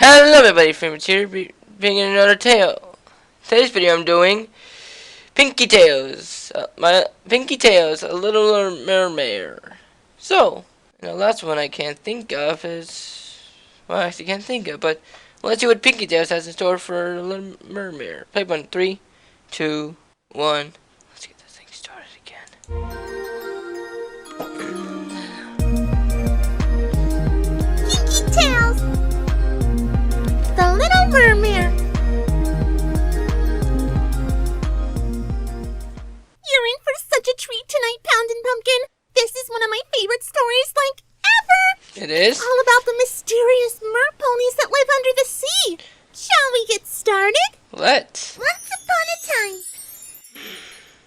Hello everybody, Famous here, bringing another tale. Today's video I'm doing Pinkie Tales. My Pinkie Tales, a Little Mermare. So, the last one I can't think of is... Well, I actually can't think of, but let's see what Pinkie Tales has in store for Little Mermare. Play one, 3, 2, 1. Let's get this thing started again. Pinkie Tales! The Little Mermare. You're in for such a treat tonight, Poundin' Pumpkin. This is one of my favorite stories, like, ever. It is? All about the mysterious merponies that live under the sea. Shall we get started? Let's. Once upon a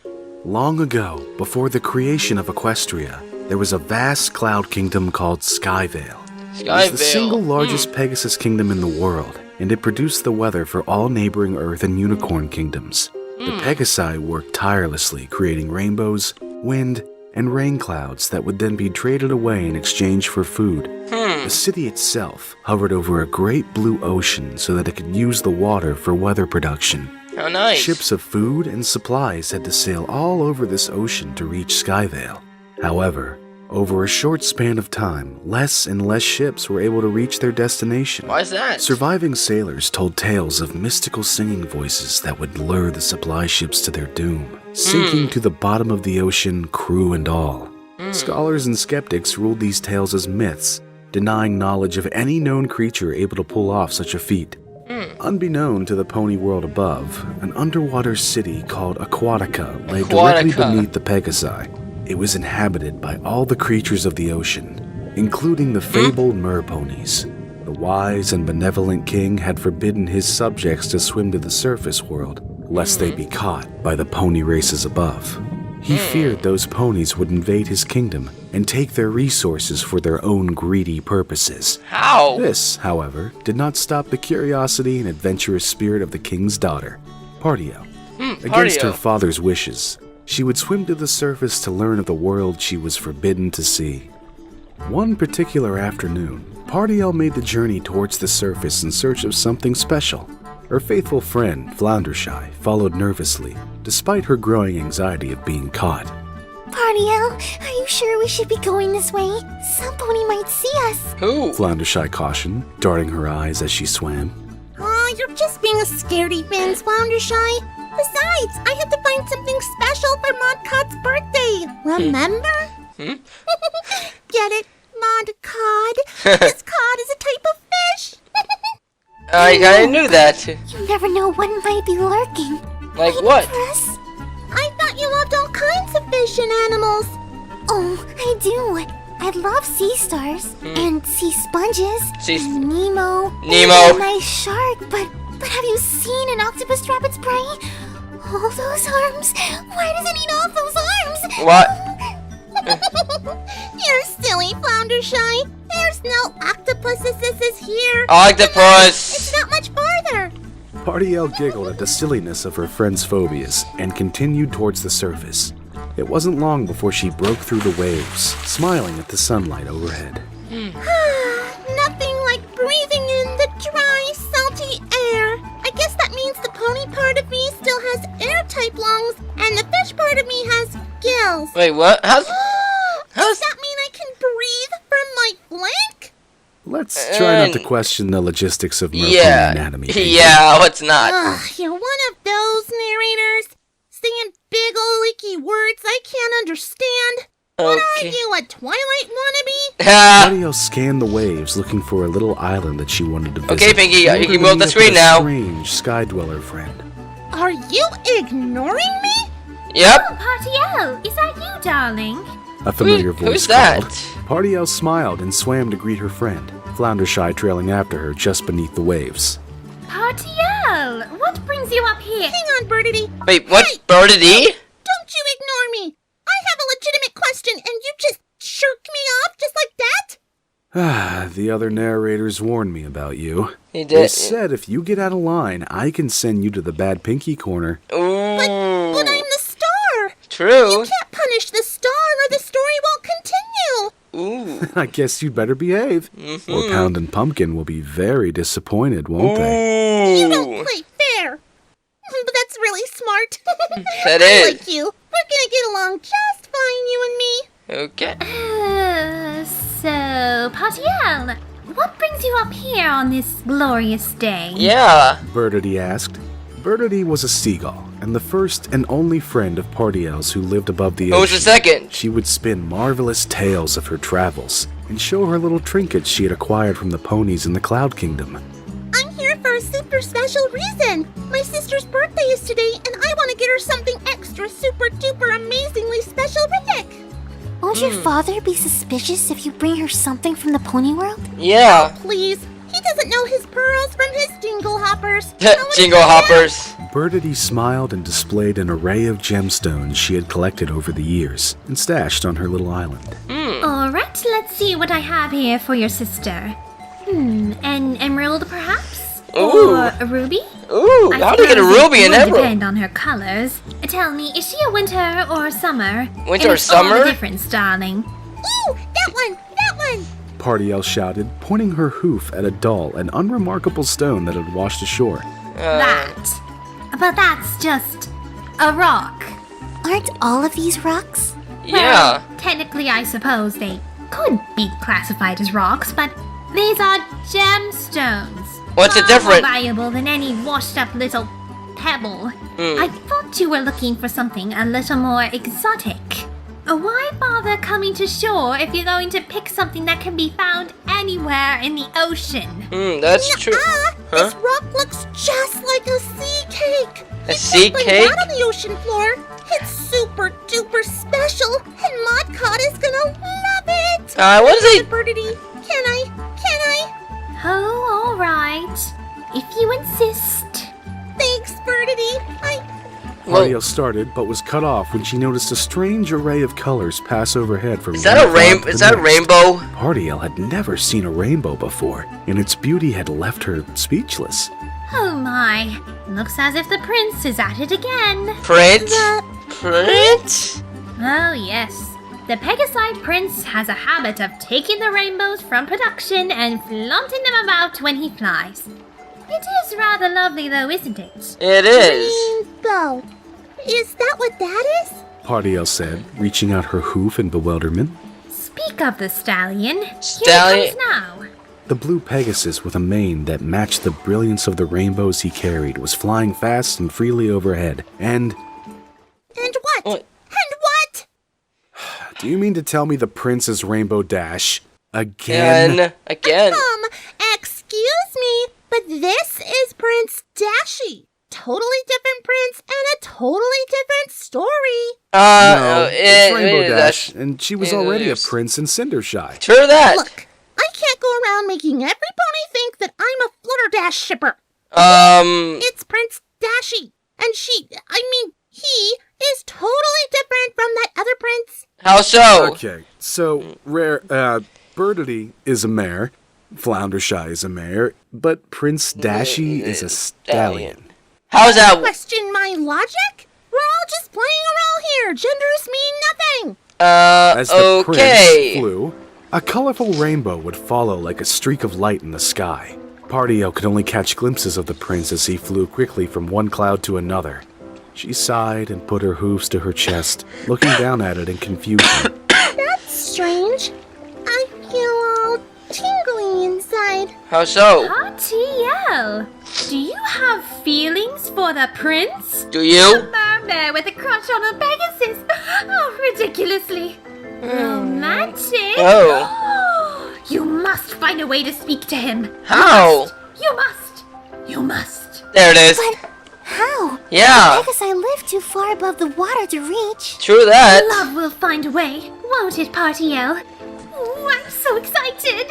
time. Long ago, before the creation of Equestria, there was a vast cloud kingdom called Sky Vale. It was the single largest Pegasus kingdom in the world, and it produced the weather for all neighboring Earth and Unicorn kingdoms. The Pegasi worked tirelessly, creating rainbows, wind, and rain clouds that would then be traded away in exchange for food. The city itself hovered over a great blue ocean so that it could use the water for weather production. How nice. Ships of food and supplies had to sail all over this ocean to reach Sky Vale. However, over a short span of time, less and less ships were able to reach their destination. Why is that? Surviving sailors told tales of mystical singing voices that would lure the supply ships to their doom, sinking to the bottom of the ocean, crew and all. Scholars and skeptics ruled these tales as myths, denying knowledge of any known creature able to pull off such a feat. Unbeknown to the pony world above, an underwater city called Aquatica lay directly beneath the Pegasi. It was inhabited by all the creatures of the ocean, including the fabled merponies. The wise and benevolent king had forbidden his subjects to swim to the surface world, lest they be caught by the pony races above. He feared those ponies would invade his kingdom and take their resources for their own greedy purposes. How? This, however, did not stop the curiosity and adventurous spirit of the king's daughter, Partio. Against her father's wishes, she would swim to the surface to learn of the world she was forbidden to see. One particular afternoon, Partiel made the journey towards the surface in search of something special. Her faithful friend, Floundershy, followed nervously, despite her growing anxiety of being caught. Partiel, are you sure we should be going this way? Some pony might see us. Who? Floundershy cautioned, darting her eyes as she swam. Oh, you're just being a scaredy Fins, Floundershy. Besides, I have to find something special for Modcod's birthday. Remember? Get it, Modcod? This cod is a type of fish. I kinda knew that. You never know what might be lurking. Like Waiting what? for us. I thought you loved all kinds of fish and animals. Oh, I do. I love sea stars and sea sponges and Nemo. And a nice shark, but have you seen an octopus trap its prey? All those arms. Why does it need all those arms? What? You're silly, Floundershy. There's no octopuses here. Octopus! It's not much farther. Partiel giggled at the silliness of her friend's phobias and continued towards the surface. It wasn't long before she broke through the waves, smiling at the sunlight overhead. Nothing like breathing in the dry, salty air. I guess that means the pony part of me still has air-type lungs, and the fish part of me has gills. Wait, what? Does that mean I can breathe from my flank? Let's try not to question the logistics of merpony anatomy. Yeah, what's not? You're one of those narrators, saying big ol' leaky words I can't understand. What are you, a Twilight wannabe? Partiel scanned the waves, looking for a little island that she wanted to visit. Okay, Pinkie, you can move the screen now. Strange sky dweller friend. Are you ignoring me? Yep. Oh, Partiel, is that you, darling? A familiar voice Who's that? called. Partiel smiled and swam to greet her friend, Floundershy trailing after her just beneath the waves. Partiel, what brings you up here? Hang on, Birdie. Wait, what? Hey, Birdie? don't you ignore me. I have a legitimate question and you just shirked me off just like that? The other narrators warned me about you. He did. They said if you get out of line, I can send you to the bad Pinkie corner. Ooh. But I'm the star. True. You can't punish the star or the story won't continue. Ooh. I guess you'd better behave. Or Pound and Pumpkin will be very disappointed, won't they? You don't play fair. But that's really smart. That I is. like you. We're gonna get along just fine, you and me. Okay. So, Patiel, what brings you up here on this glorious day? Yeah. Birdity asked. Birdity was a seagull, and the first and only friend of Partiel's who lived above the ocean. Who was the second? She would spin marvelous tales of her travels, and show her little trinkets she had acquired from the ponies in the Cloud Kingdom. I'm here for a super special reason. My sister's birthday is today, and I want to get her something extra super duper amazingly special, Rick. Won't your father be suspicious if you bring her something from the pony world? Yeah. Please. He doesn't know his pearls from his jingle hoppers. Jingle hoppers. Birdity smiled and displayed an array of gemstones she had collected over the years and stashed on her little island. Alright, let's see what I have here for your sister. An emerald perhaps? Ooh. Or a ruby? Ooh, I how do you get a suppose ruby it and would emerald? depend on her colors. Tell me, is she a winter or a summer? Winter It or makes all summer? the difference, darling. Ooh, that one, that one. Partiel shouted, pointing her hoof at a dull and unremarkable stone that had washed ashore. That. But that's just a rock. Aren't all of these rocks? Yeah. Well, technically, I suppose they could be classified as rocks, but these are gemstones. What's the Far difference? More valuable than any washed-up little pebble. I thought you were looking for something a little more exotic. Why bother coming to shore if you're going to pick something that can be found anywhere in the ocean? That's true. This rock looks just like a sea cake. A sea Like cake? that on the ocean floor. It's super duper special, and Modcott is gonna love it. What is it? Birdity, can I? Oh, alright. If you insist. Thanks, Birdity. Partiel started, but was cut off when she noticed a strange array of colors pass overhead from Is that a one cloud to Is the that a next. rainbow? Partiel had never seen a rainbow before, and its beauty had left her speechless. Oh my. Looks as if the prince is at it again. Print? Print? Oh, yes. The Pegasus Prince has a habit of taking the rainbows from production and flaunting them about when he flies. It is rather lovely, though, isn't it? It is. Rainbow. Is that what that is? Partiel said, reaching out her hoof in bewilderment. Speak of the stallion. Stallion- Here it comes now. The blue Pegasus with a mane that matched the brilliance of the rainbows he carried was flying fast and freely overhead, and... And what? What? And what? Do you mean to tell me the Prince's Rainbow Dash? Again? Again. Excuse me, but this is Prince Dashy. Totally different prince and a totally different story. No, it's Rainbow it- Dash, and she was it already a is. prince in Cindershy. True that. Look, I can't go around making every pony think that I'm a Flutterdash shipper. It's Prince Dashy, and he is totally different from that other prince. How so? Okay, so Birdity is a mare, Floundershy is a mare, but Prince Dashy is a stallion. How's that? Question my logic? We're all just playing a role here. Genders mean nothing. As the Okay. prince flew, a colorful rainbow would follow like a streak of light in the sky. Partiel could only catch glimpses of the prince as he flew quickly from one cloud to another. She sighed and put her hoofs to her chest, looking down at it in confusion. That's strange. I feel all tingly inside. How so? Partiel, do you have feelings for the prince? Do you? Mermare with a crush on a Pegasus. Oh, ridiculously romantic. Oh. You must find a way to speak to him. How? You must. There it is. But how? Yeah. Because I live too far above the water to reach. True that. Love will find a way, won't it, Partiel? Oh, I'm so excited.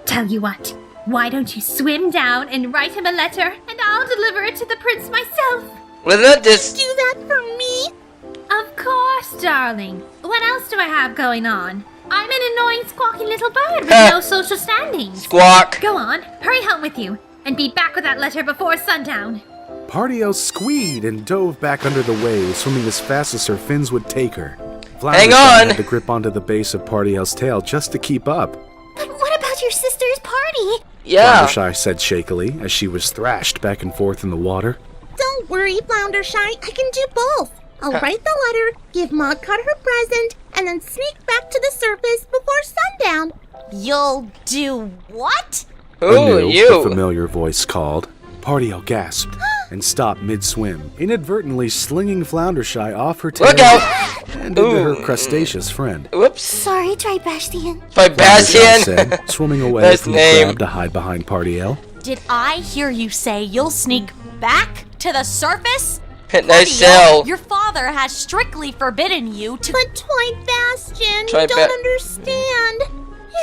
Tell you what, why don't you swim down and write him a letter, and I'll deliver it to the prince myself. Wasn't that this? Do that for me? Of course, darling. What else do I have going on? I'm an annoying squawking little bird with no social standings. Squawk. Go on, hurry home with you, and be back with that letter before sundown. Partiel squeed and dove back under the waves, swimming as fast as her fins would take her. Hang Fluttershy on. had to grip onto the base of Party Owl's tail just to keep up. But what about your sister's party? Yeah. Fluttershy said shakily as she was thrashed back and forth in the water. Don't worry, Floundershy. I can do both. I'll write the letter, give Modcot her present, and then sneak back to the surface before sundown. You'll do what? A Ooh, new, you. but familiar voice called. Party Owl gasped and stopped mid-swim, inadvertently slinging Floundershy off her tail Look out. and into her crustaceous friend. Whoops. Sorry, Tribastian. Floundershy Vibastian. said, swimming away Nice from name. the crab to hide behind Party Owl. Did I hear you say you'll sneak back to the surface? Nice shell. Your father has strictly forbidden you to. But Twibastian, Twi- you don't understand.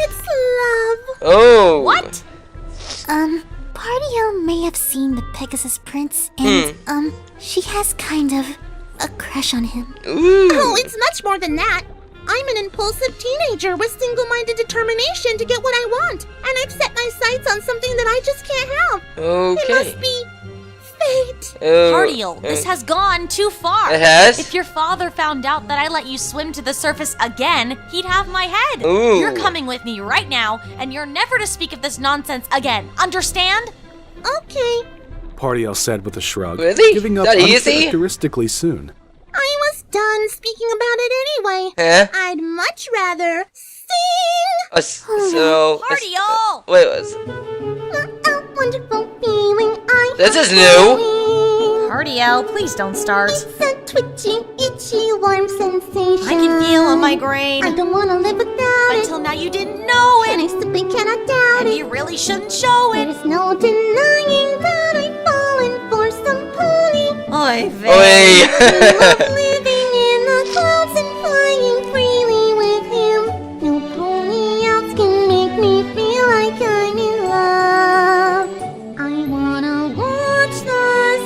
It's love. Oh. What? Party Owl may have seen the Pegasus Prince, and, she has kind of a crush on him. Ooh. Oh, it's much more than that. I'm an impulsive teenager with single-minded determination to get what I want, and I've set my sights on something that I just can't have. It Okay. must be fate. Oh, Party-Owl, this has gone too far. It has? If your father found out that I let you swim to the surface again, he'd have my head. Ooh. You're coming with me right now, and you're never to speak of this nonsense again. Understand? Okay, Party Owl said with a shrug, Really? giving up That easy? uncharacteristically soon. I was done speaking about it anyway. Huh? I'd much rather sing. So. Party-Owl! Wait, what's. What a wonderful feeling I This have is new. feeling. Party-Owl, please don't start. It's a twitchy, itchy, warm sensation. I can feel a migraine. I don't want to live without it. Until now you didn't know And I it. simply cannot doubt And it. you really shouldn't show it. There's no denying that I've fallen for some pony. Oy vey. Oi. Love living in the clouds and flying freely with him. No pony else can make me feel like I'm in love. I wanna watch the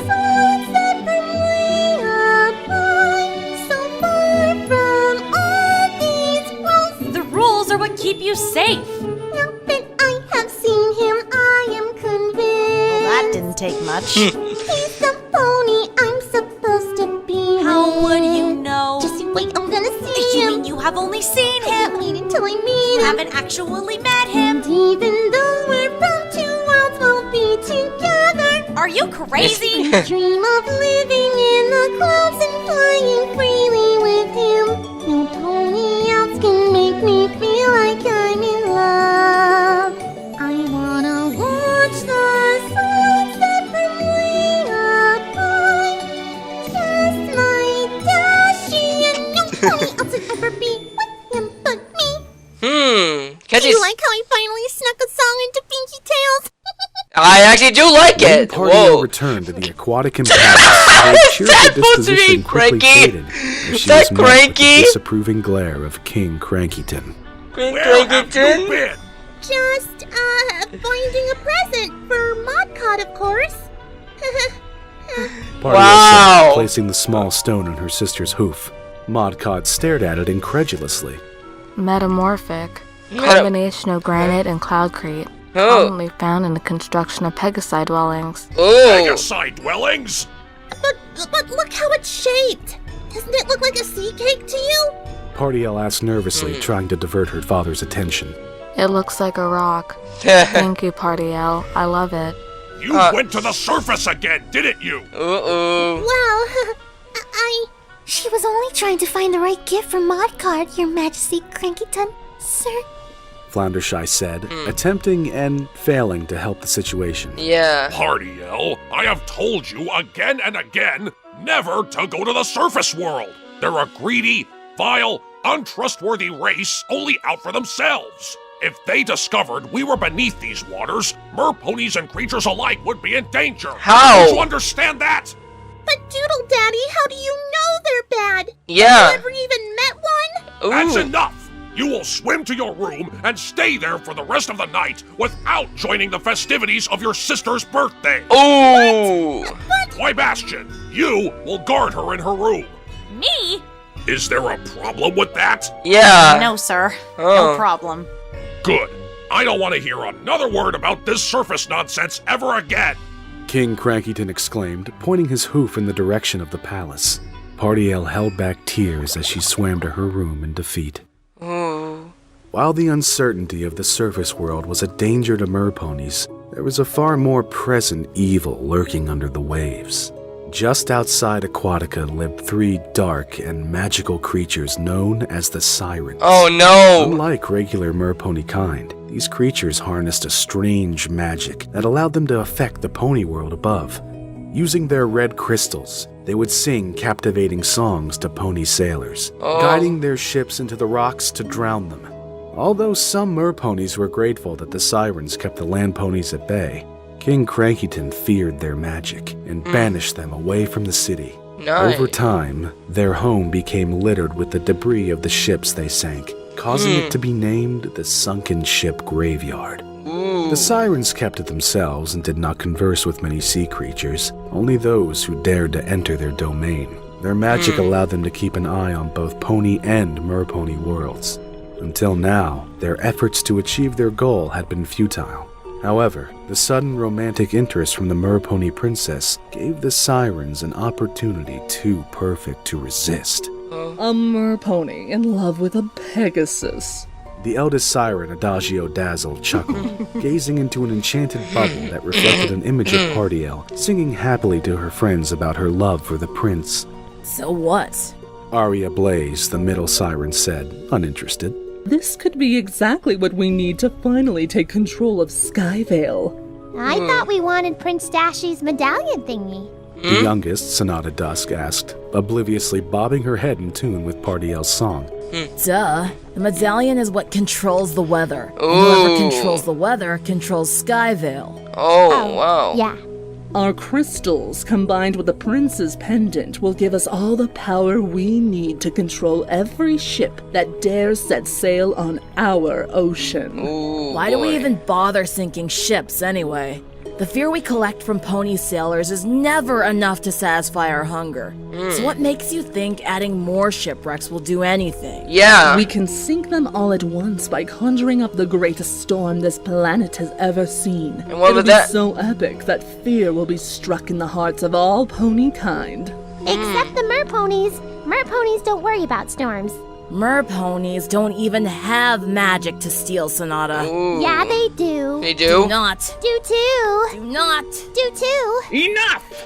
sunset from way up high, so far from all these walls. The rules are what keep you safe. Now that I have seen him, I am convinced. That didn't take much. He's the pony I'm supposed to be. How would you know? Just you wait, I'm gonna see You him. mean you have only seen him? Wait until I meet You him. haven't actually met him? And even though we're from two worlds, we'll be together. Are you crazy? Dream of living in the clouds and flying freely with him. No pony else can make me feel like I'm in love. I wanna watch the sunset from way up high. Just my Dashi, and no pony else would ever be with him but me. Catch Do you like how I finally snuck a song into Pinkie Tales? I actually do like When it. Party Owl Whoa. returned to the aquatic impact, her cheerful supposed to be disposition quickly cranky? faded as she that was met with the cranky? disapproving glare of King Crankyton. Cranky. Just, finding a present for Modcot, of course. Party Wow. Owl said, placing the small stone on her sister's hoof. Modcod stared at it incredulously. Metamorphic. Combination of granite and cloudcrete. Oh. Commonly found in the construction of Pegasi dwellings. Oh. Side dwellings? But look how it's shaped. Doesn't it look like a sea cake to you? Party Owl asked nervously, trying to divert her father's attention. It looks like a rock. Thank you, Party Owl. I love it. You went to the surface again, didn't you? Uh-oh. Well, She was only trying to find the right gift for Modcard, Your Majesty Crankyton, sir. Floundershy said, attempting and failing to help the situation. Yeah. Party Owl, I have told you again and again never to go to the surface world. They're a greedy, vile, untrustworthy race only out for themselves. If they discovered we were beneath these waters, merponies and creatures alike would be in danger. How? Don't you understand that? but Doodle Daddy, how do you know they're bad? Yeah. Have you ever even met one? That's Ooh. enough! You will swim to your room and stay there for the rest of the night without joining the festivities of your sister's birthday. Ooh. Why, Bastion, you will guard her in her room. Me? Is there a problem with that? Yeah. No, sir. Oh. No problem. Good. I don't want to hear another word about this surface nonsense ever again. King Crankyton exclaimed, pointing his hoof in the direction of the palace. Party-L held back tears as she swam to her room in defeat. Ooh. While the uncertainty of the surface world was a danger to merponies, there was a far more present evil lurking under the waves. Just outside Aquatica lived 3 dark and magical creatures known as the sirens. Oh no! Unlike regular merpony kind, these creatures harnessed a strange magic that allowed them to affect the pony world above. Using their red crystals, they would sing captivating songs to pony sailors, guiding their ships into the rocks to drown them. Although some merponies were grateful that the sirens kept the land ponies at bay, King Crankyton feared their magic and banished them away from the city. Nice. Over time, their home became littered with the debris of the ships they sank, causing it to be named the Sunken Ship Graveyard. The sirens kept to themselves and did not converse with many sea creatures, only those who dared to enter their domain. Their magic allowed them to keep an eye on both pony and merpony worlds. Until now, their efforts to achieve their goal had been futile. However, the sudden romantic interest from the merpony princess gave the sirens an opportunity too perfect to resist. A merpony in love with a Pegasus. The eldest siren, Adagio Dazzle, chuckled, gazing into an enchanted bubble that reflected an image of Party-L, singing happily to her friends about her love for the prince. So what? Aria Blaze, the middle siren, said, uninterested. This could be exactly what we need to finally take control of Sky Vale. I thought we wanted Prince Dashy's medallion thingy. The youngest, Sonata Dusk, asked, obliviously bobbing her head in tune with Party-L's song. Duh. The medallion is what controls the weather. And whoever controls the weather controls Sky Vale. Oh, wow. Yeah. Our crystals, combined with the prince's pendant, will give us all the power we need to control every ship that dares set sail on our ocean. Ooh, Why do we even bother sinking ships anyway? The fear we collect from pony sailors is never enough to satisfy our hunger. So what makes you think adding more shipwrecks will do anything? Yeah. We can sink them all at once by conjuring up the greatest storm this planet has ever seen. And what It'll would be that- so epic that fear will be struck in the hearts of all pony kind. Except the merponies. Merponies don't worry about storms. Merponies don't even have magic to steal, Sonata. Ooh. Yeah, they do. They Do do? not. Do too. Do not. Do too.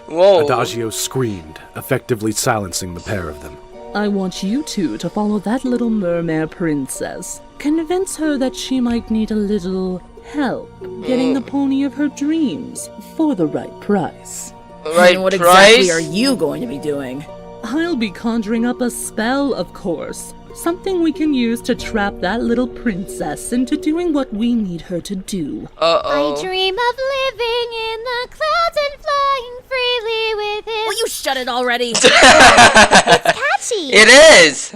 Whoa. Adagio screamed, effectively silencing the pair of them. I want you two to follow that Little Mermare princess. Convince her that she might need a little help getting the pony of her dreams for the right price. Right And what price? exactly are you going to be doing? I'll be conjuring up a spell, of course. Something we can use to trap that little princess into doing what we need her to do. Uh-oh. I dream of living in the clouds and flying freely with him. Will you shut it already? Catchy. It is!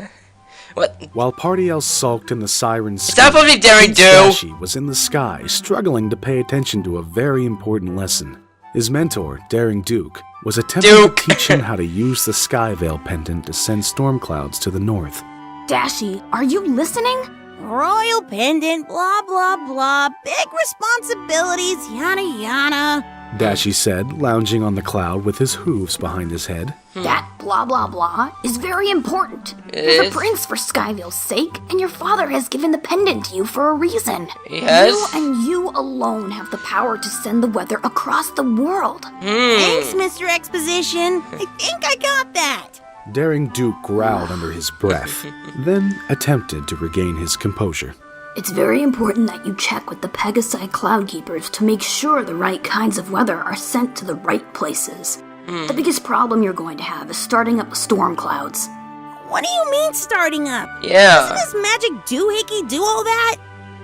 What? While Party-L sulked in the siren's Is that supposed to be Daring Prince Do? Dashy was in the sky, struggling to pay attention to a very important lesson. His mentor, Daring Duke, was attempting Duke. to teach him how to use the Sky Vale pendant to send storm clouds to the north. Dashy, are you listening? Royal pendant, blah, blah, blah. Big responsibilities, yada, yada. Dashy said, lounging on the cloud with his hooves behind his head. That blah blah blah is very important. It You're is? the prince for Skyville's sake, and your father has given the pendant to you for a reason. He has? You and you alone have the power to send the weather across the world. Thanks, Mr. Exposition. I think I got that. Daring Duke growled under his breath, then attempted to regain his composure. It's very important that you check with the Pegasi Cloudkeepers to make sure the right kinds of weather are sent to the right places. The biggest problem you're going to have is starting up storm clouds. What do you mean starting up? Yeah. Doesn't this magic doohickey do all that?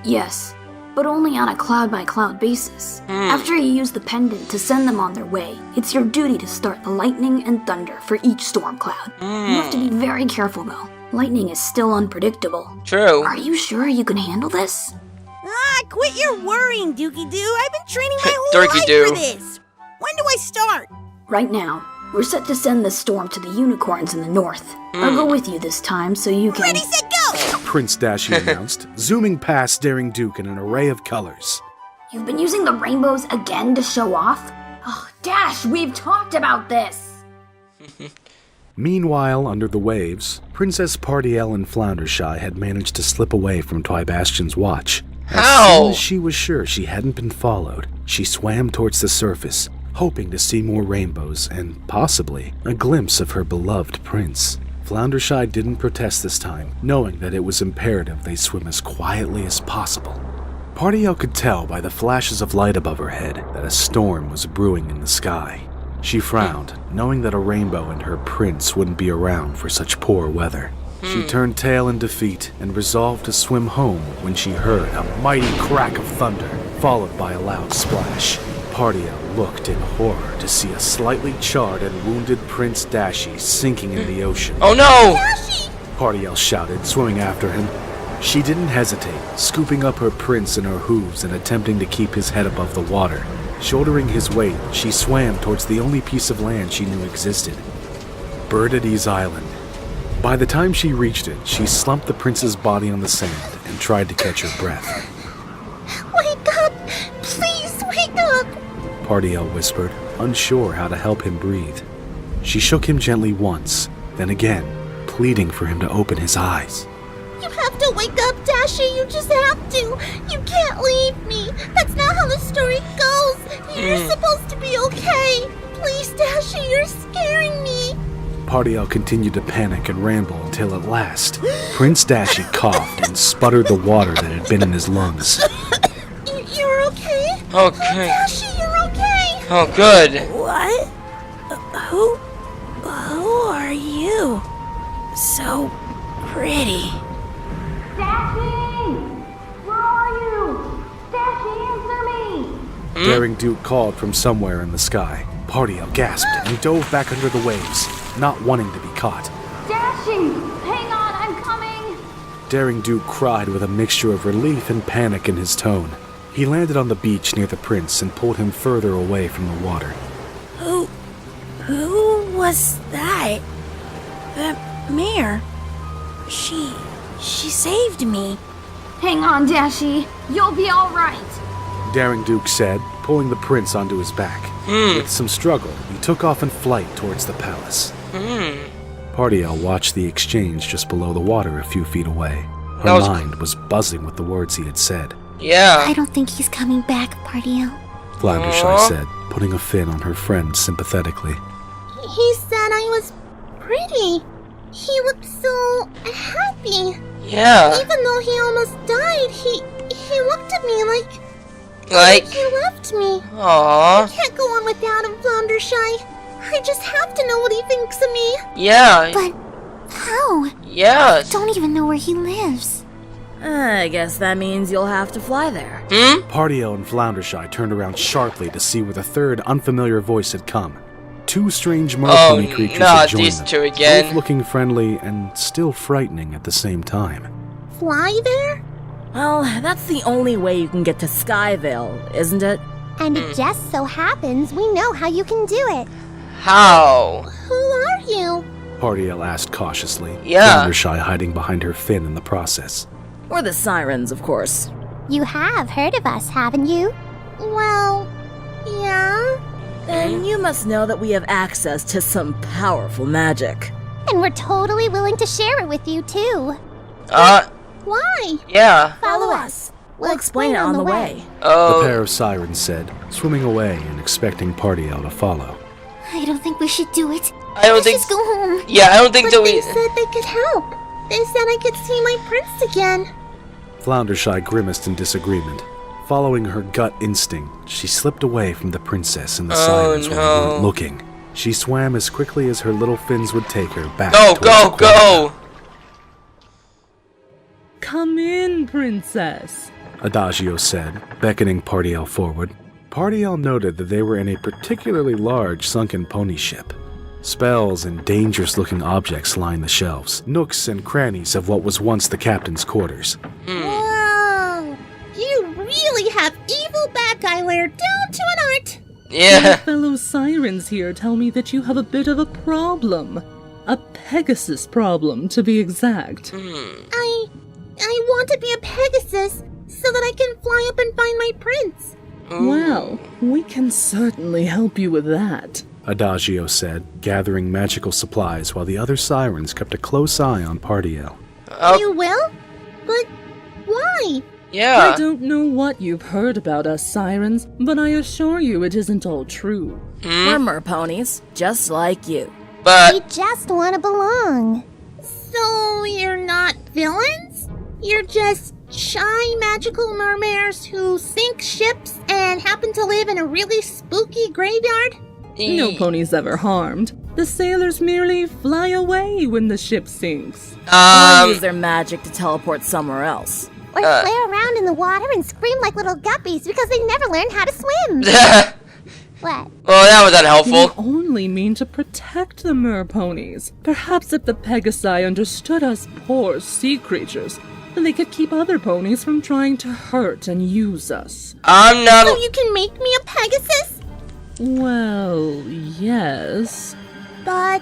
Yes, but only on a cloud-by-cloud basis. After you use the pendant to send them on their way, it's your duty to start the lightning and thunder for each storm cloud. You have to be very careful, though. Lightning is still unpredictable. True. Are you sure you can handle this? Quit your worrying, Dookie Doo. I've been training my whole Dorky life Doo. for this. When do I start? Right now, we're set to send this storm to the unicorns in the north. I'll go with you this time so you can... Ready, set, go! Prince Dashy announced, zooming past Daring Duke in an array of colors. You've been using the rainbows again to show off? Oh, Dash, we've talked about this! Meanwhile, under the waves, Princess Partiel and Floundershy had managed to slip away from Twybastian's watch. As soon as she was sure she hadn't been followed, she swam towards the surface, hoping to see more rainbows and, possibly, a glimpse of her beloved prince. Floundershy didn't protest this time, knowing that it was imperative they swim as quietly as possible. Partiel could tell by the flashes of light above her head that a storm was brewing in the sky. She frowned, knowing that a rainbow and her prince wouldn't be around for such poor weather. She turned tail in defeat and resolved to swim home when she heard a mighty crack of thunder, followed by a loud splash. Partiel looked in horror to see a slightly charred and wounded Prince Dashi sinking in the ocean. Oh no! Dashi! Partiel shouted, swimming after him. She didn't hesitate, scooping up her prince in her hooves and attempting to keep his head above the water. Shouldering his weight, she swam towards the only piece of land she knew existed, Birdity's Island. By the time she reached it, she slumped the prince's body on the sand and tried to catch her breath. Wake up! Please wake up! Partiel whispered, unsure how to help him breathe. She shook him gently once, then again, pleading for him to open his eyes. You have to wake up, Dashi! You just have to! You can't leave me! That's not how the story goes! You're supposed to be okay! Please, Dashi, you're scaring me! Partiel continued to panic and ramble until at last, Prince Dashi coughed and sputtered the water that had been in his lungs. You're okay? Okay. Oh, Dashi, you're okay! Oh, good. What? Who are you? So pretty. Dashi! Where are you? Dashi, answer me! Daring Duke called from somewhere in the sky. Partiel gasped and dove back under the waves, not wanting to be caught. Dashi! Hang on, I'm coming! Daring Duke cried with a mixture of relief and panic in his tone. He landed on the beach near the prince and pulled him further away from the water. Who was that? The mare. She saved me. Hang on, Dashi. You'll be alright. Daring Duke said, pulling the prince onto his back. With some struggle, he took off in flight towards the palace. Partiel watched the exchange just below the water a few feet away. Her mind was buzzing with the words he had said. Yeah. I don't think he's coming back, Partiel. Floundershy said, putting a fin on her friend sympathetically. He said I was pretty. He looked so happy. Yeah. Even though he almost died, he looked at me like he left me. Aww. I can't go on without him, Floundershy. I just have to know what he thinks of me. Yeah. But how? Yes. I don't even know where he lives. I guess that means you'll have to fly there. Partiel and Floundershy turned around sharply to see where the third unfamiliar voice had come. Two strange magpiepony creatures had joined these them, two again. both looking friendly and still frightening at the same time. Fly there? Well, that's the only way you can get to Sky Vale, isn't it? And it just so happens we know how you can do it. How? Who are you? Partiel asked cautiously, Yeah. Floundershy hiding behind her fin in the process. We're the sirens, of course. You have heard of us, haven't you? Well, yeah. Then you must know that we have access to some powerful magic. And we're totally willing to share it with you, too. Why? Yeah. Follow us. We'll explain it on the way. The pair of sirens said, swimming away and expecting Partiel to follow. I don't think we should do it. I don't think. Let's just go home. Yeah, I don't think But that they we. said they could help. They said I could see my prince again. Floundershy grimaced in disagreement. Following her gut instinct, she slipped away from the princess and the sirens when they weren't looking. She swam as quickly as her little fins would take her back. Go! Come in, princess. Adagio said, beckoning Partiel forward. Partiel noted that they were in a particularly large sunken pony ship. Spells and dangerous-looking objects lined the shelves, nooks and crannies of what was once the captain's quarters. Whoa! You really have evil bad guy wear down to an art. My Yeah. fellow sirens here tell me that you have a bit of a problem. A Pegasus problem, to be exact. I want to be a Pegasus so that I can fly up and find my prince. Well, we can certainly help you with that. Adagio said, gathering magical supplies while the other sirens kept a close eye on Partiel. You will? But why? Yeah. I don't know what you've heard about us sirens, but I assure you it isn't all true. We're merponies, just like you. But We just want to belong. So you're not villains? You're just shy magical mermares who sink ships and happen to live in a really spooky graveyard? No pony's ever harmed. The sailors merely fly away when the ship sinks. Or use their magic to teleport somewhere else. Or play around in the water and scream like little guppies because they never learned how to swim. What? Well, that was We unhelpful. only mean to protect the merponies. Perhaps if the Pegasi understood us poor sea creatures, then they could keep other ponies from trying to hurt and use us. I'm not. So you can make me a Pegasus? Well, yes. But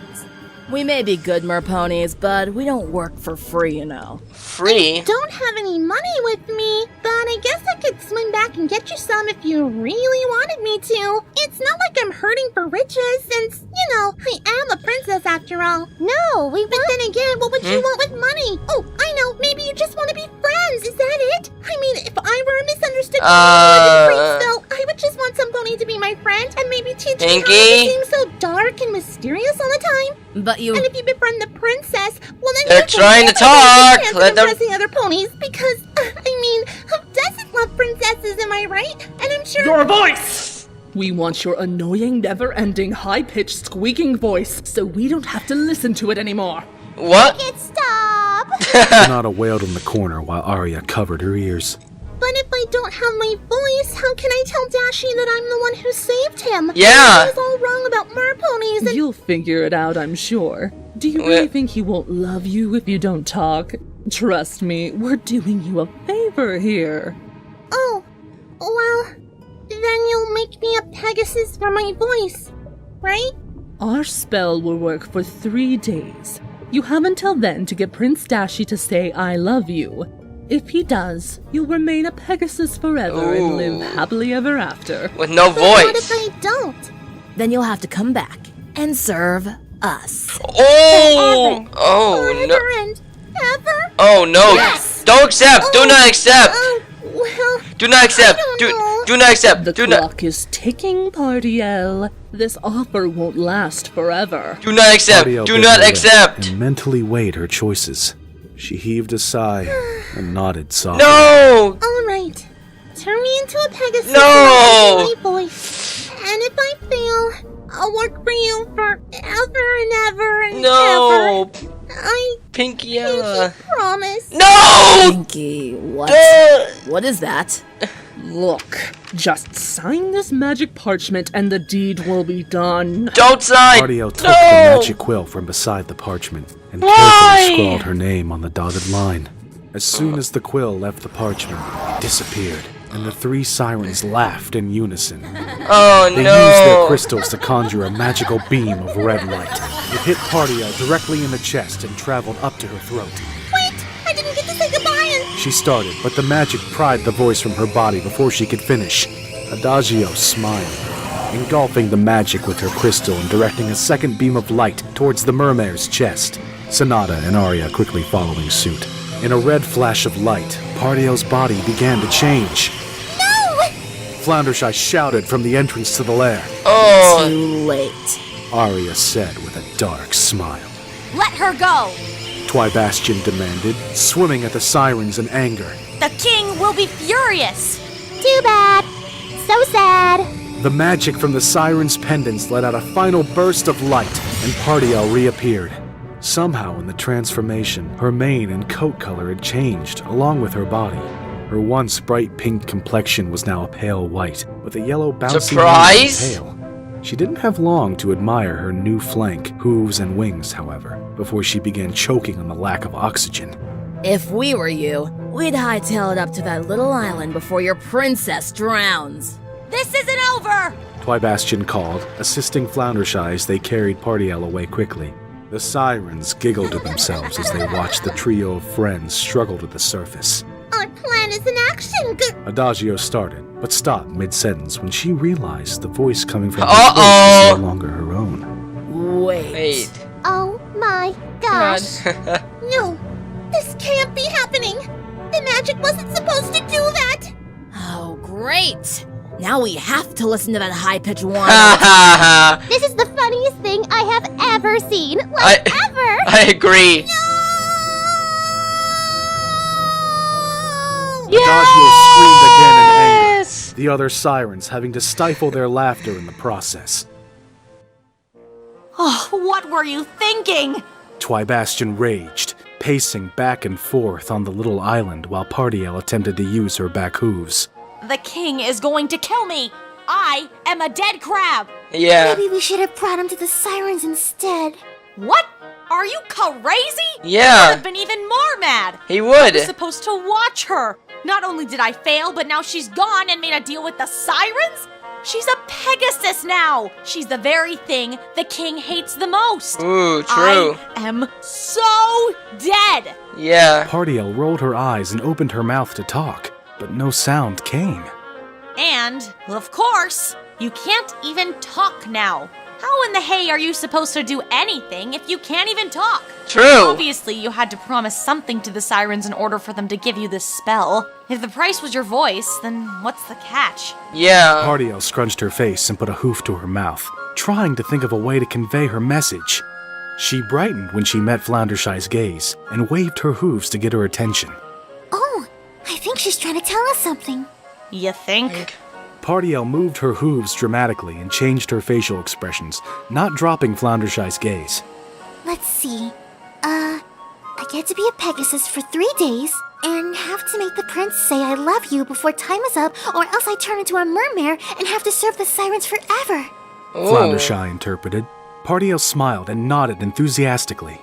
We may be good merponies, but we don't work for free, you know. Free? don't have any money with me, but I guess I could swim back and get you some if you really wanted me to. It's not like I'm hurting for riches, since, I am a princess after all. No, we But want. then again, what would you want with money? Oh, I know, maybe you just want to be friends, is that it? I mean, if I were a misunderstood pony who lived in Princeville, I would just want some pony to be my friend and maybe teach me how Pinkie? to seem so dark and mysterious all the time. But you... And if you befriend the princess, well then They're you trying to will never have talk. a chance Let of them- impressing other ponies because, who doesn't love princesses, am I right? And I'm sure... Your voice! We want your annoying, never-ending, high-pitched, squeaking voice, so we don't have to listen to it anymore. What? Stop! Sonata wailed in the corner while Arya covered her ears. But if I don't have my voice, how can I tell Dashi that I'm the one who saved him? Yeah. He was all wrong about merponies and... You'll figure it out, I'm sure. Do you really think he won't love you if you don't talk? Trust me, we're doing you a favor here. Oh, well, then you'll make me a Pegasus for my voice, right? Our spell will work for 3 days. You have until then to get Prince Dashi to say I love you. If he does, you'll remain a Pegasus forever and live happily ever after. With no But what if voice. I don't? Then you'll have to come back and serve us. Oh! Oh no! Forever and ever? Oh no! Don't accept! Do not accept! Well, Do not accept! I don't know. Do not accept! The Do not! clock is ticking, Partiel. This offer won't last forever. Do not accept! Arya Do bit not her lip accept! And mentally weighed her choices. She heaved a sigh and nodded softly. No! all right. Turn me into a Pegasus No! and use my voice. And if I fail, I'll work for you forever and ever and No! ever. I Pinkiella! promise. No! Pinkie, what? Uh, What is that? Look, just sign this magic parchment and the deed will be done. Don't sign! Partiel took No! the magic quill from beside the parchment and Why? carefully scrawled her name on the dotted line. As soon as the quill left the parchment, it disappeared, and the 3 sirens laughed in unison. Oh They used their no! crystals to conjure a magical beam of red light. It hit Partiel directly in the chest and traveled up to her throat. Wait, I didn't get to say goodbye and... She started, but the magic pried the voice from her body before she could finish. Adagio smiled, engulfing the magic with her crystal and directing a second beam of light towards the mermare's chest. Sonata and Arya quickly following suit. In a red flash of light, Partiel's body began to change. No! Floundershy shouted from the entrance to the lair. Oh! Too late. Arya said with a dark smile. Let her go! Twybastian demanded, swimming at the sirens in anger. The king will be furious! Too bad. So sad. The magic from the sirens' pendants let out a final burst of light, and Partiel reappeared. Somehow in the transformation, her mane and coat color had changed, along with her body. Her once bright pink complexion was now a pale white, with a yellow bouncy Surprise? tail. She didn't have long to admire her new flank, hooves, and wings, however, before she began choking on the lack of oxygen. If we were you, we'd hightail it up to that little island before your princess drowns. This isn't over! Twybastian called, assisting Floundershy as they carried Partiel away quickly. The sirens giggled to themselves as they watched the trio of friends struggle to the surface. Our plan is is in action. Adagio started, but stopped mid-sentence when she realized the voice coming from her throat was no longer her own. Wait. Oh my gosh. No, this can't be happening. The magic wasn't supposed to do that. Oh, great. Now we have to listen to that high-pitched whine. This is the funniest thing I have ever seen. Like, ever. I agree. Adagio screamed again in anger, the other sirens having to stifle their laughter in the process. Oh, what were you thinking? Twibastian raged, pacing back and forth on the little island while Partiel attempted to use her back hooves. The king is going to kill me. I am a dead crab. Yeah. Maybe we should have brought him to the sirens instead. What? Are you crazy? Yeah. I would have been even more mad. He I would. was supposed to watch her. Not only did I fail, but now she's gone and made a deal with the sirens? She's a Pegasus now. She's the very thing the king hates the most. Ooh, true. I am so dead. Yeah. Partiel rolled her eyes and opened her mouth to talk, but no sound came. And, of course, you can't even talk now. How in the hay are you supposed to do anything if you can't even talk? True. Obviously, you had to promise something to the sirens in order for them to give you this spell. If the price was your voice, then what's the catch? Yeah. Partiel scrunched her face and put a hoof to her mouth, trying to think of a way to convey her message. She brightened when she met Floundershy's gaze and waved her hooves to get her attention. Oh, I think she's trying to tell us something. You think? Partiel moved her hooves dramatically and changed her facial expressions, not dropping Floundershy's gaze. Let's see. I get to be a Pegasus for 3 days and have to make the prince say I love you before time is up, or else I turn into a mermare and have to serve the sirens forever. Floundershy interpreted. Partiel smiled and nodded enthusiastically.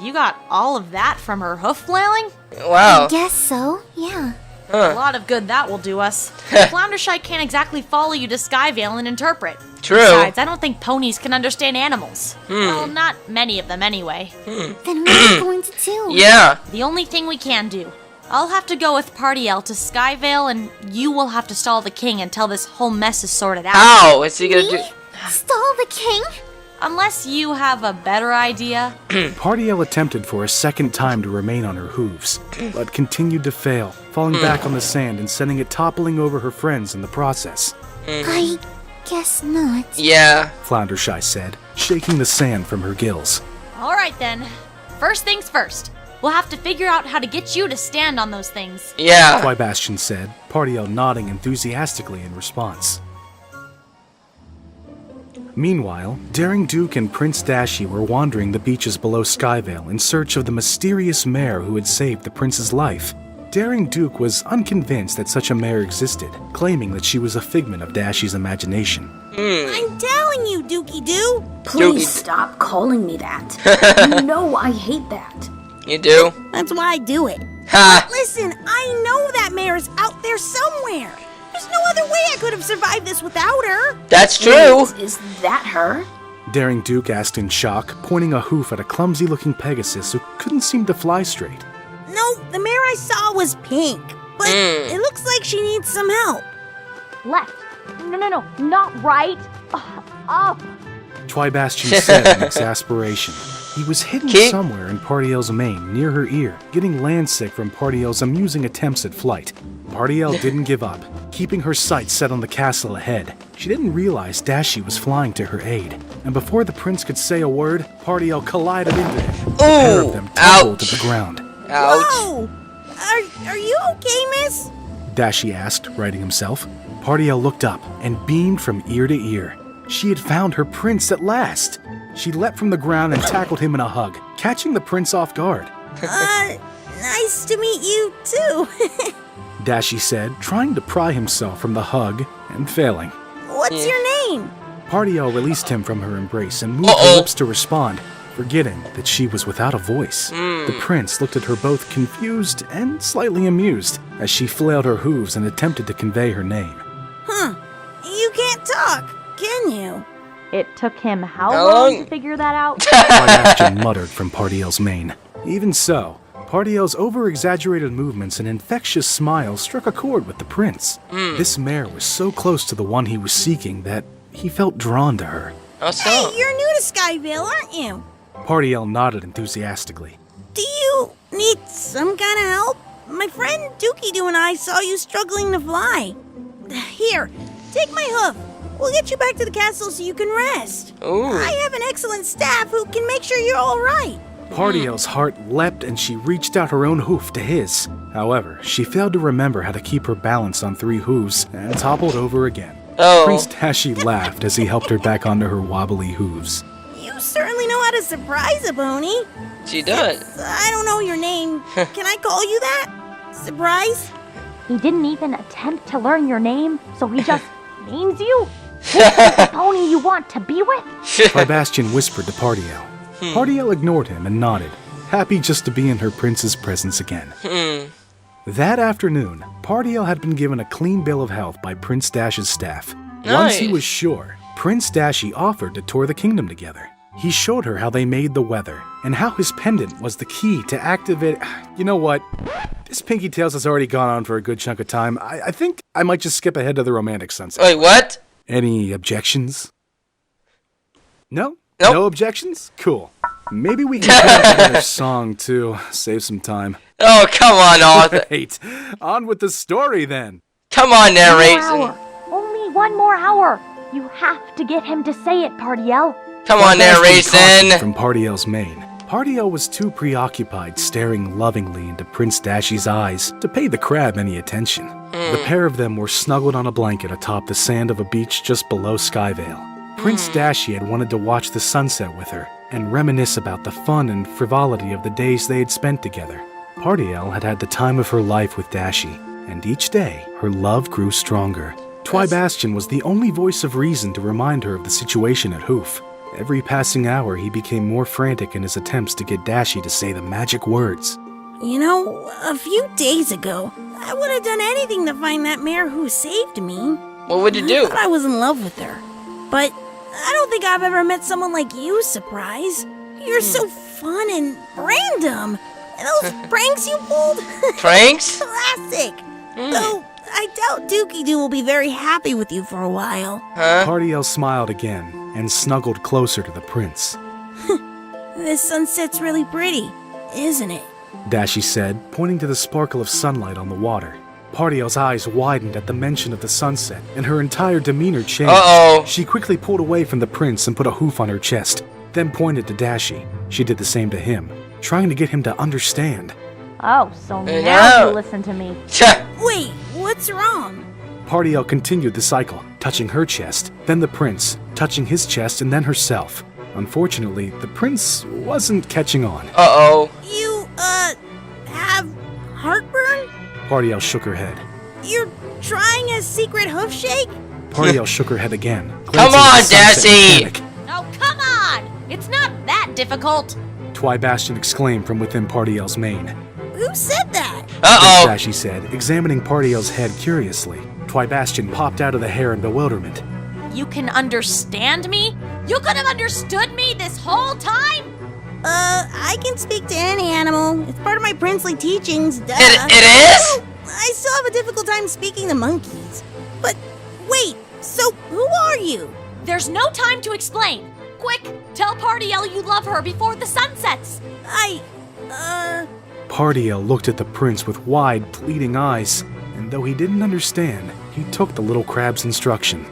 You got all of that from her hoof flailing? Wow. I guess so, yeah. A lot of good that will do us. Floundershy can't exactly follow you to Sky Vale and interpret. True. Besides, I don't think ponies can understand animals. Well, not many of them anyway. Then what are we going to do? Yeah. The only thing we can do. I'll have to go with Partiel to Sky Vale, and you will have to stall the king until this whole mess is sorted out. How is he gonna do? Stall the king? Unless you have a better idea. Partiel attempted for a second time to remain on her hooves, but continued to fail, falling back on the sand and sending it toppling over her friends in the process. I guess not. Yeah. Floundershy said, shaking the sand from her gills. All right then. First things first. We'll have to figure out how to get you to stand on those things. Yeah. Twibastian said, Partiel nodding enthusiastically in response. Meanwhile, Daring Duke and Prince Dashi were wandering the beaches below Sky Vale in search of the mysterious mare who had saved the prince's life. Daring Duke was unconvinced that such a mare existed, claiming that she was a figment of Dashi's imagination. I'm telling you, Dookie Doo. Please stop calling me that. You know I hate that. You do? That's why I do it. Ha! But listen, I know that mare is out there somewhere. There's no other way I could have survived this without her. That's true. Wait, is that her? Daring Duke asked in shock, pointing a hoof at a clumsy-looking Pegasus who couldn't seem to fly straight. No, the mare I saw was pink, but it looks like she needs some help. Left. No, not right. Up. Twibastian said in exasperation. He was hidden somewhere in Partiel's mane, near her ear, getting landsick from Partiel's amusing attempts at flight. Partiel didn't give up, keeping her sights set on the castle ahead. She didn't realize Dashi was flying to her aid, and before the prince could say a word, Partiel collided into him. A pair of them tumbled to the ground. Ouch. Whoa! Are you okay, miss? Dashi asked, righting himself. Partiel looked up and beamed from ear to ear. She had found her prince at last. She leapt from the ground and tackled him in a hug, catching the prince off guard. Nice to meet you, too. Dashi said, trying to pry himself from the hug and failing. What's your name? Partiel released him from her embrace and moved her lips to respond, forgetting that she was without a voice. The prince looked at her both confused and slightly amused as she flailed her hooves and attempted to convey her name. Huh. You can't talk, can you? It took him how long to figure that out? Twibastian muttered from Partiel's mane. Even so, Pardiel's over-exaggerated movements and infectious smile struck a chord with the prince. This mare was so close to the one he was seeking that he felt drawn to her. Hey, you're new to Sky Vale, aren't you? Pardiel nodded enthusiastically. Do you need some kind of help? My friend Dookie-Doo and I saw you struggling to fly. Here, take my hoof. We'll get you back to the castle so you can rest. Ooh. I have an excellent staff who can make sure you're all right. Pardiel's heart leapt and she reached out her own hoof to his. However, she failed to remember how to keep her balance on 3 hooves and toppled over again. Oh. Prince Dashi laughed as he helped her back onto her wobbly hooves. You certainly know how to surprise a pony. She does. I don't know your name. Can I call you that? Surprise? He didn't even attempt to learn your name, so he just names you? This is the pony you want to be with? Twibastian whispered to Pardiel. Pardiel ignored him and nodded, happy just to be in her prince's presence again. That afternoon, Pardiel had been given a clean bill of health by Prince Dash's staff. Once he was sure, Prince Dashi offered to tour the kingdom together. He showed her how they made the weather, and how his pendant was the key to activate... You know what? This Pinkie Tales has already gone on for a good chunk of time. I think I might just skip ahead to the romantic sunset. Wait, what? Any objections? No? Nope. No objections? Cool. Maybe we can put up another song, too. Save some time. Oh, come on, Arthur. Great. On with the story, then. Come on, narration. Only 1 more hour. You have to get him to say it, Pardiel. Come on, narration. From Pardiel's mane. Pardiel was too preoccupied staring lovingly into Prince Dashi's eyes to pay the crab any attention. The pair of them were snuggled on a blanket atop the sand of a beach just below Sky Vale. Prince Dashi had wanted to watch the sunset with her and reminisce about the fun and frivolity of the days they had spent together. Pardiel had had the time of her life with Dashi, and each day her love grew stronger. Twibastian was the only voice of reason to remind her of the situation at Hoof. Every passing hour he became more frantic in his attempts to get Dashi to say the magic words. You know, a few days ago, I would have done anything to find that mare who saved me. What would you do? I thought I was in love with her. But I don't think I've ever met someone like you, Surprise. You're so fun and random. And those pranks you pulled? Pranks? Classic. Though I doubt Dookie-Doo will be very happy with you for a while. Huh? Pardiel smiled again and snuggled closer to the prince. This sunset's really pretty, isn't it? Dashi said, pointing to the sparkle of sunlight on the water. Pardiel's eyes widened at the mention of the sunset, and her entire demeanor changed. Uh-oh. She quickly pulled away from the prince and put a hoof on her chest, then pointed to Dashi. She did the same to him, trying to get him to understand. Oh, so No. now you listen to me. Wait, what's wrong? Pardiel continued the cycle, touching her chest, then the prince, touching his chest, and then herself. Unfortunately, the prince wasn't catching on. Uh-oh. You, have heartburn? Pardiel shook her head. You're trying a secret hoof shake? Pardiel shook her head again. Come on, Dashi! Oh, come on! It's not that difficult. Twibastian exclaimed from within Pardiel's mane. Who said that? Uh-oh. Dashi said, examining Pardiel's head curiously. Twibastian popped out of the hair in bewilderment. You can understand me? You could have understood me this whole time? I can speak to any animal. It's part of my princely teachings, duh. It is? Oh, I still have a difficult time speaking to monkeys. But wait, so who are you? There's no time to explain. Quick, tell Pardiel you love her before the sun sets. Pardiel looked at the prince with wide, pleading eyes, and though he didn't understand, he took the little crab's instruction.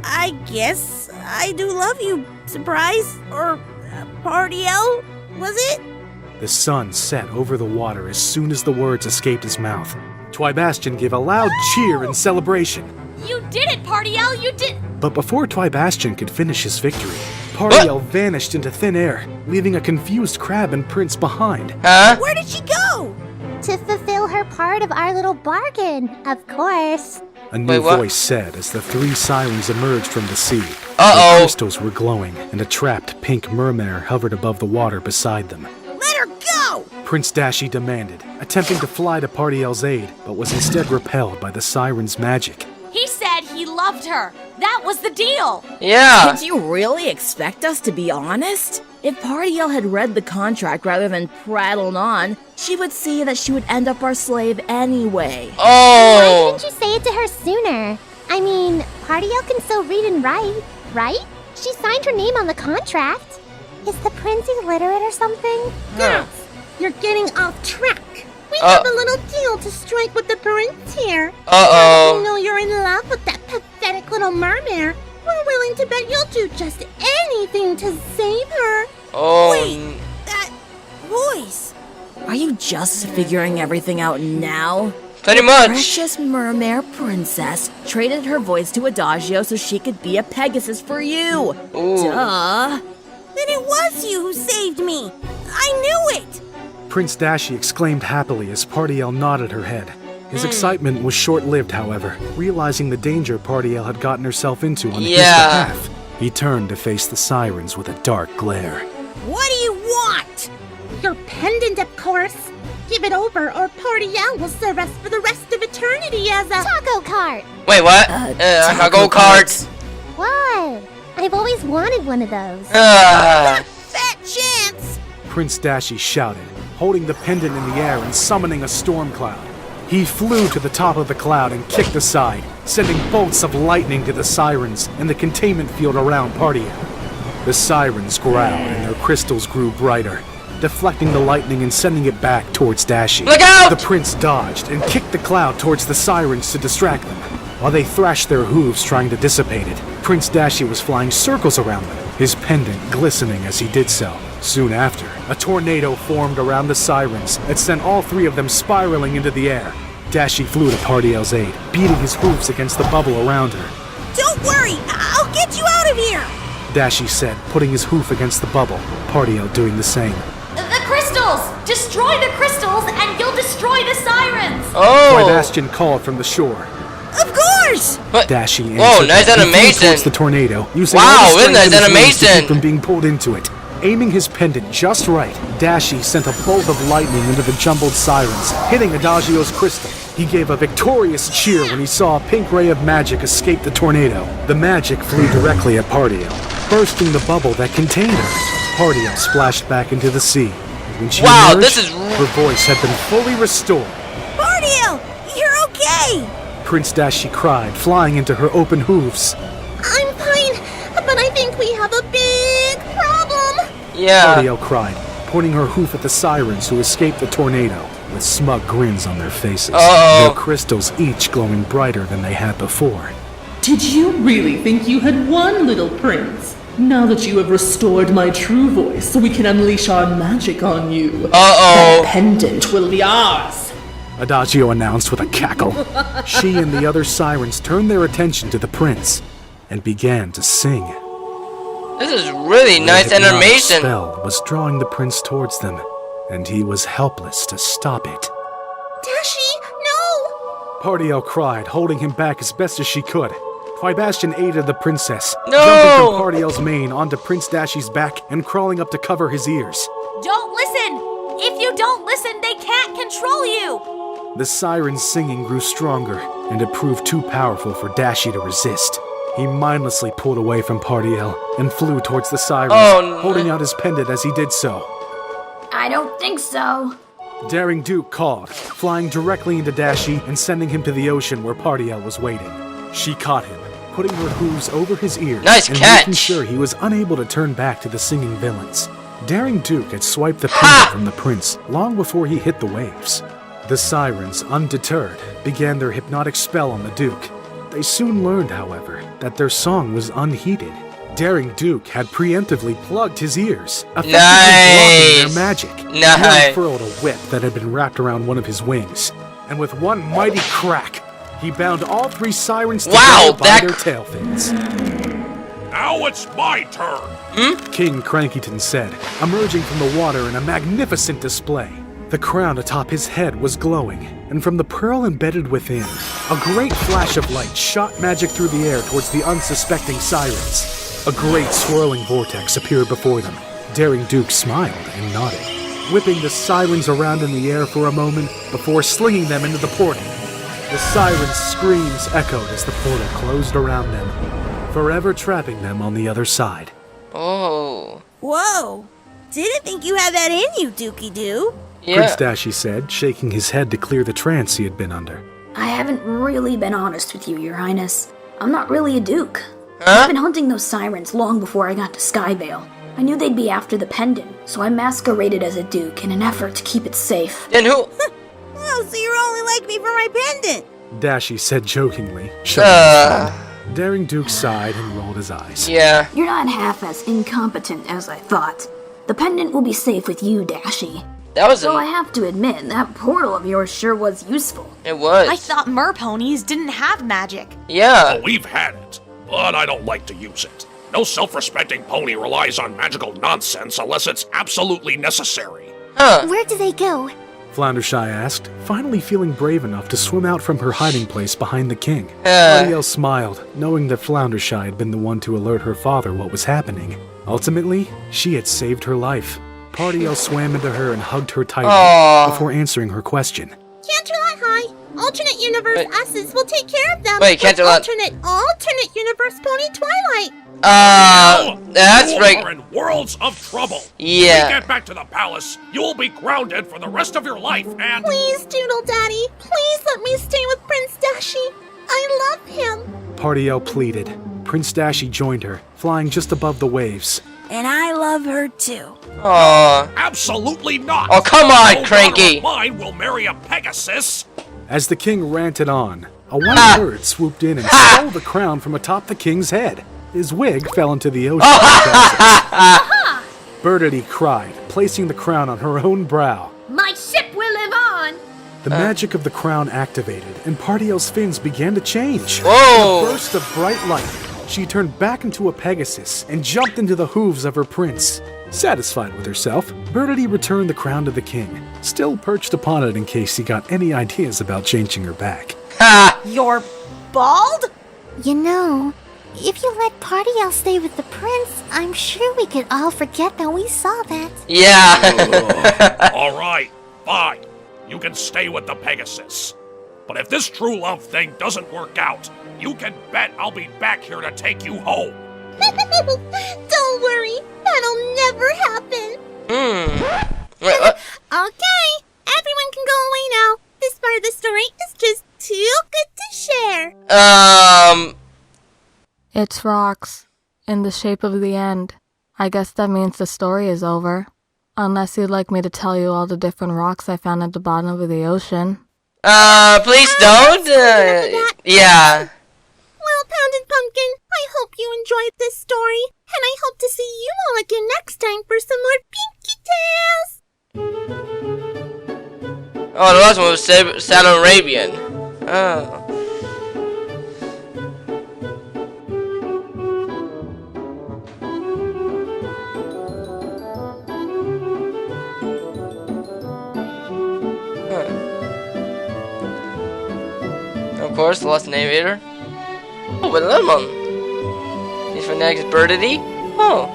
I guess I do love you, Surprise, or Pardiel, was it? The sun set over the water as soon as the words escaped his mouth. Twibastian gave a loud cheer in celebration. You did it, Pardiel, you did. But before Twibastian could finish his victory, Pardiel vanished into thin air, leaving a confused crab and prince behind. Huh? Where did she go? To fulfill her part of our little bargain, of course. A new what? voice said as the 3 sirens emerged from the sea. Uh-oh. Their crystals were glowing, and a trapped pink mermare hovered above the water beside them. Let her go! Prince Dashi demanded, attempting to fly to Pardiel's aid, but was instead repelled by the siren's magic. He said he loved her. That was the deal. Yeah. Did you really expect us to be honest? If Partiel had read the contract rather than prattled on, she would see that she would end up our slave anyway. Why didn't you say it to her sooner? I mean, Partiel can still read and write, right? She signed her name on the contract. Is the prince illiterate or something? Girls, you're getting off track. We have a little deal to strike with the prince here. Now that we know you're in love with that pathetic little mermaid, we're willing to bet you'll do just anything to save her. Wait, that voice. Are you just figuring everything out now? Pretty much. Precious Mermare Princess traded her voice to Adagio so she could be a Pegasus for you. Duh. Then it was you who saved me. I knew it. Prince Dashi exclaimed happily as Partiel nodded her head. His excitement was short-lived, however. Realizing the danger Partiel had gotten herself into on his behalf, he turned to face the sirens with a dark glare. What do you want? Your pendant, of course. Give it over, or Partiel will serve us for the rest of eternity as a taco cart. Wait, what? Taco cart. What? I've always wanted one of those. Fat chance! Prince Dashi shouted, holding the pendant in the air and summoning a storm cloud. He flew to the top of the cloud and kicked aside, sending bolts of lightning to the sirens and the containment field around Partiel. The sirens growled and their crystals grew brighter, deflecting the lightning and sending it back towards Dashi. Look out! The prince dodged and kicked the cloud towards the sirens to distract them. While they thrashed their hooves trying to dissipate it, Prince Dashi was flying circles around them, his pendant glistening as he did so. Soon after, a tornado formed around the sirens and sent all three of them spiraling into the air. Dashi flew to Partiel's aid, beating his hoofs against the bubble around her. Don't worry, I'll get you out of here! Dashi said, putting his hoof against the bubble, Partiel doing the same. The crystals! Destroy the crystals and you'll destroy the sirens! Sebastian called from the shore. Of course! Dashi answered. Whoa, nice and animation! flew towards the tornado, using wow, all the isn't that strength of his wings to animation? keep from being pulled into it. Aiming his pendant just right, Dashi sent a bolt of lightning into the jumbled sirens, hitting Adagio's crystal. He gave a victorious cheer when he saw a pink ray of magic escape the tornado. The magic flew directly at Partiel, bursting the bubble that contained her. Partiel splashed back into the sea. When she emerged, her voice had been fully restored. Partiel, you're okay! Prince Dashi cried, flying into her open hooves. I'm fine, but I think we have a big problem. Partiel cried, pointing her hoof at the sirens who escaped the tornado, with smug grins on their faces, their crystals each glowing brighter than they had before. Did you really think you had won, little prince? Now that you have restored my true voice, we can unleash our magic on you. That pendant will be ours. Adagio announced with a cackle. She and the other sirens turned their attention to the prince and began to sing. This is really nice The hypnotic animation. spell was drawing the prince towards them, and he was helpless to stop it. Dashi, no! Partiel cried, holding him back as best as she could. Sebastian aided the princess, No! jumping from Partiel's mane onto Prince Dashi's back and crawling up to cover his ears. Don't listen! If you don't listen, they can't control you! The siren's singing grew stronger, and it proved too powerful for Dashi to resist. He mindlessly pulled away from Partiel and flew towards the sirens, holding out his pendant as he did so. I don't think so. Daring Duke called, flying directly into Dashi and sending him to the ocean where Partiel was waiting. She caught him, putting her hooves over his ears and making sure he was unable to turn back to the singing villains. Daring Duke had swiped the pendant from the prince long before he hit the waves. The sirens, undeterred, began their hypnotic spell on the Duke. They soon learned, however, that their song was unheeded. Daring Duke had preemptively plugged his ears, effectively blocking their magic. He unfurled a whip that had been wrapped around one of his wings, and with one mighty crack, he bound all three sirens together by their tail fins. Now it's my turn! King Crankyton said, emerging from the water in a magnificent display. The crown atop his head was glowing, and from the pearl embedded within, a great flash of light shot magic through the air towards the unsuspecting sirens. A great swirling vortex appeared before them. Daring Duke smiled and nodded, whipping the sirens around in the air for a moment before slinging them into the portal. The sirens' screams echoed as the portal closed around them, forever trapping them on the other side. Oh. Whoa. Didn't think you had that in you, Dookie Doo. Prince Dashi said, shaking his head to clear the trance he had been under. I haven't really been honest with you, Your Highness. I'm not really a duke. I've been hunting those sirens long before I got to Sky Vale. I knew they'd be after the pendant, so I masqueraded as a duke in an effort to keep it safe. Then who? Oh, so you're only like me for my pendant. Dashi said jokingly, shutting his head. Daring Duke sighed and rolled his eyes. Yeah. You're not half as incompetent as I thought. The pendant will be safe with you, Dashi. That was Though I have to admit, that portal of yours sure was useful. It was. I thought merponies didn't have magic. Yeah. Oh, we've had it, but I don't like to use it. No self-respecting pony relies on magical nonsense unless it's absolutely necessary. Huh. Where do they go? Floundershy asked, finally feeling brave enough to swim out from her hiding place behind the king. Ariel smiled, knowing that Floundershy had been the one to alert her father what was happening. Ultimately, she had saved her life. Pardiel swam into her and hugged her tightly before answering her question. Canterlot High. Alternate universe S's will take care of them. Wait, Canterlot. Alternate universe Pony Twilight. That's right. You are in worlds of trouble. Yeah. When we get back to the palace, you'll be grounded for the rest of your life, and... Please, Doodle Daddy, please let me stay with Prince Dashi. I love him. Pardiel pleaded. Prince Dashi joined her, flying just above the waves. And I love her too. Aww. Absolutely not. Oh, come on, No Cranky. daughter of mine will marry a Pegasus. As the king ranted on, a white bird swooped in and stole the crown from atop the king's head. His wig fell into the ocean. Birdity cried, placing the crown on her own brow. My ship will live on! The magic of the crown activated, and Pardiel's fins began to change. Whoa! In a burst of bright light, she turned back into a Pegasus and jumped into the hooves of her prince. Satisfied with herself, Birdity returned the crown to the king, still perched upon it in case he got any ideas about changing her back. Ha! You're bald? You know, if you let Pardiel stay with the prince, I'm sure we could all forget that we saw that. Yeah. All right, fine. You can stay with the Pegasus. But if this true love thing doesn't work out, you can bet I'll be back here to take you home. Don't worry, that'll never happen. Wait, what? Okay, everyone can go away now. This part of the story is just too good to share. It's rocks, in the shape of the end. I guess that means the story is over. Unless you'd like me to tell you all the different rocks I found at the bottom of the ocean. Please don't. Yeah. Well, Pounded Pumpkin, I hope you enjoyed this story, and I hope to see you all again next time for some more Pinkie Tales. Oh, the last one was South Arabian. Oh. Of course, the lost navigator. Oh, but lemon. He's for next birdity. Oh.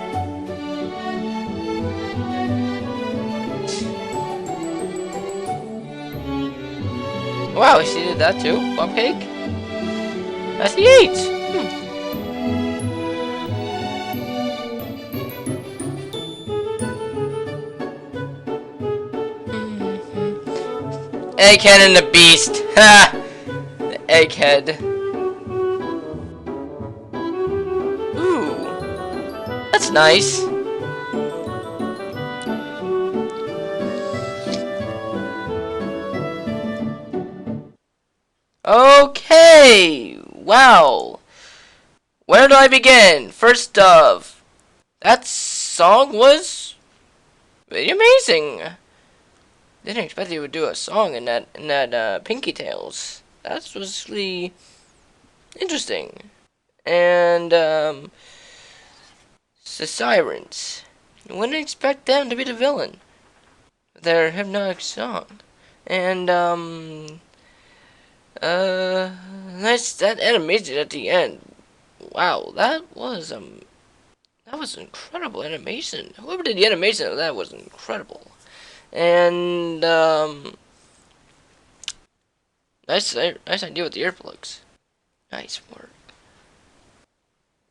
Wow, she did that too. Cupcake. That's the 8. Egghead and the Beast. Ha! The Egghead. Ooh. That's nice. Okay. Wow. Where do I begin? First off, that song was pretty amazing. Didn't expect he would do a song in that Pinkie Tales. That was really interesting. And the sirens. You wouldn't expect them to be the villain. Their hypnotic song. And nice that animation at the end. Wow, that was incredible animation. Whoever did the animation of that was incredible. And nice idea with the earplugs. Nice work.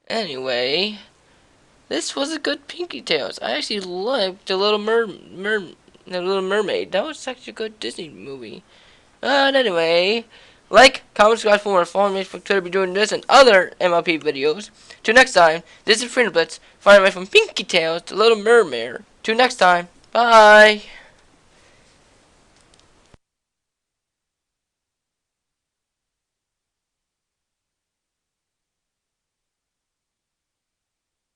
Anyway, this was a good Pinkie Tales. I actually liked the Little Mermaid. That was actually a good Disney movie. Anyway, like, comment, subscribe for more. Follow me on Facebook, Twitter, be doing this and other MLP videos. Till next time, this is Freedom Blitz. Find me from Pinkie Tales to Little Mermare. Till next time, bye.